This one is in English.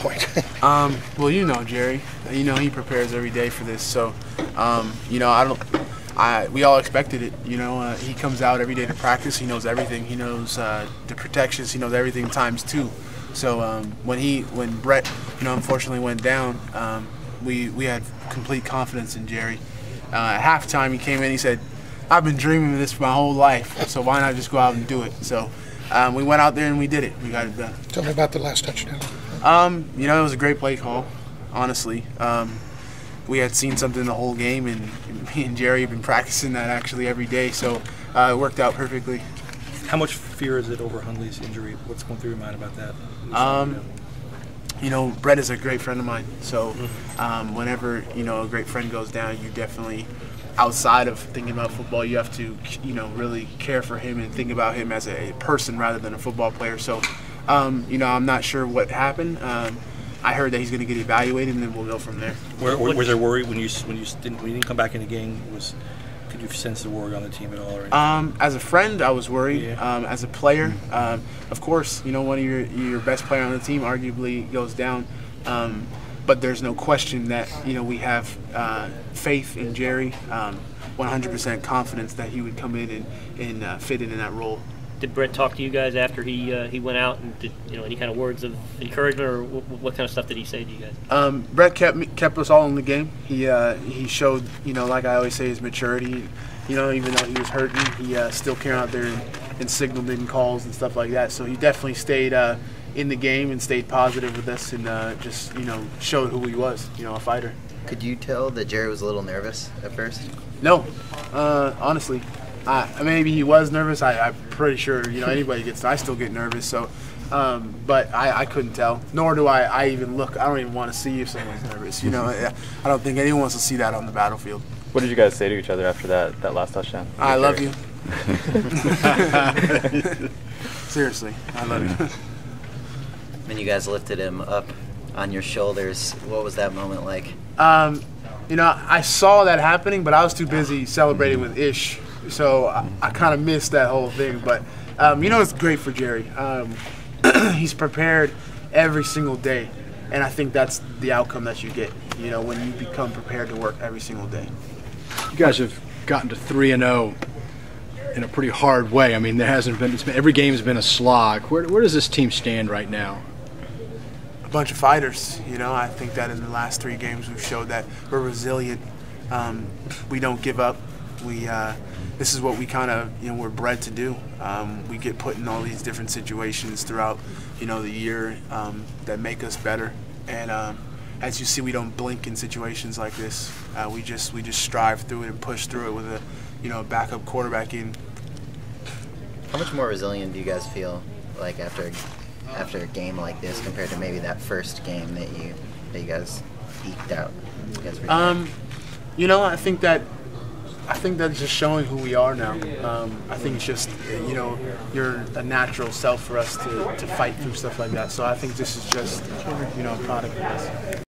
point? Well, you know Jerry. You know he prepares every day for this. So, you know, we all expected it. You know, he comes out every day to practice. He knows everything. He knows the protections. He knows everything times two. So when Brett, you know, unfortunately went down, we had complete confidence in Jerry. At halftime, he came in. He said, "I've been dreaming of this my whole life. So why not just go out and do it?" So we went out there and we did it. We got it done. Tell me about the last touchdown. You know, it was a great play call. Honestly, we had seen something the whole game, and me and Jerry have been practicing that actually every day. So it worked out perfectly. How much fear is it over Hundley's injury? What's going through your mind about that? You know, Brett is a great friend of mine. So whenever, you know, a great friend goes down, you definitely, outside of thinking about football, you have to, you know, really care for him and think about him as a person rather than a football player. So, you know, I'm not sure what happened. I heard that he's going to get evaluated, and then we'll go from there. Was there worry when you didn't come back in the game? Could you sense the worry on the team at all? Or anything? As a friend, I was worried. Yeah. As a player, of course, you know, one of your best player on the team arguably goes down. But there's no question that, you know, we have faith in Jerry, 100% confidence that he would come in and fit in that role. Did Brett talk to you guys after he went out, and did, you know, any kind of words of encouragement, or what kind of stuff did he say to you guys? Brett kept us all in the game. He showed, you know, like I always say, his maturity. You know, even though he was hurting, he still came out there and signaled in calls and stuff like that. So he definitely stayed in the game and stayed positive with us, and just, you know, showed who he was, you know, a fighter. Could you tell that Jerry was a little nervous at first? No, honestly. Maybe he was nervous. I'm pretty sure, you know, anybody gets. I still get nervous. So, but I couldn't tell. Nor do I even look. I don't even want to see if someone's nervous. You know, I don't think anyone wants to see that on the battlefield. What did you guys say to each other after that last touchdown? I love you. Seriously, I love you. When you guys lifted him up on your shoulders, what was that moment like? You know, I saw that happening, but I was too busy celebrating with Ish. So I kind of missed that whole thing. But, you know, it's great for Jerry. He's prepared every single day. And I think that's the outcome that you get, you know, when you become prepared to work every single day. You guys have gotten to 3-0 in a pretty hard way. I mean, every game has been a slog. Where does this team stand right now? A bunch of fighters. You know, I think that in the last 3 games we've showed that we're resilient. We don't give up. This is what we kind of, you know, we're bred to do. We get put in all these different situations throughout, you know, the year that make us better. And as you see, we don't blink in situations like this. We just strive through it and push through it with a, you know, a backup quarterback in. How much more resilient do you guys feel like after a game like this compared to maybe that first game that you guys eked out? You know, I think that's just showing who we are now. I think it's just, you know, you're a natural self for us to fight through stuff like that. So I think this is just, you know, a product of us.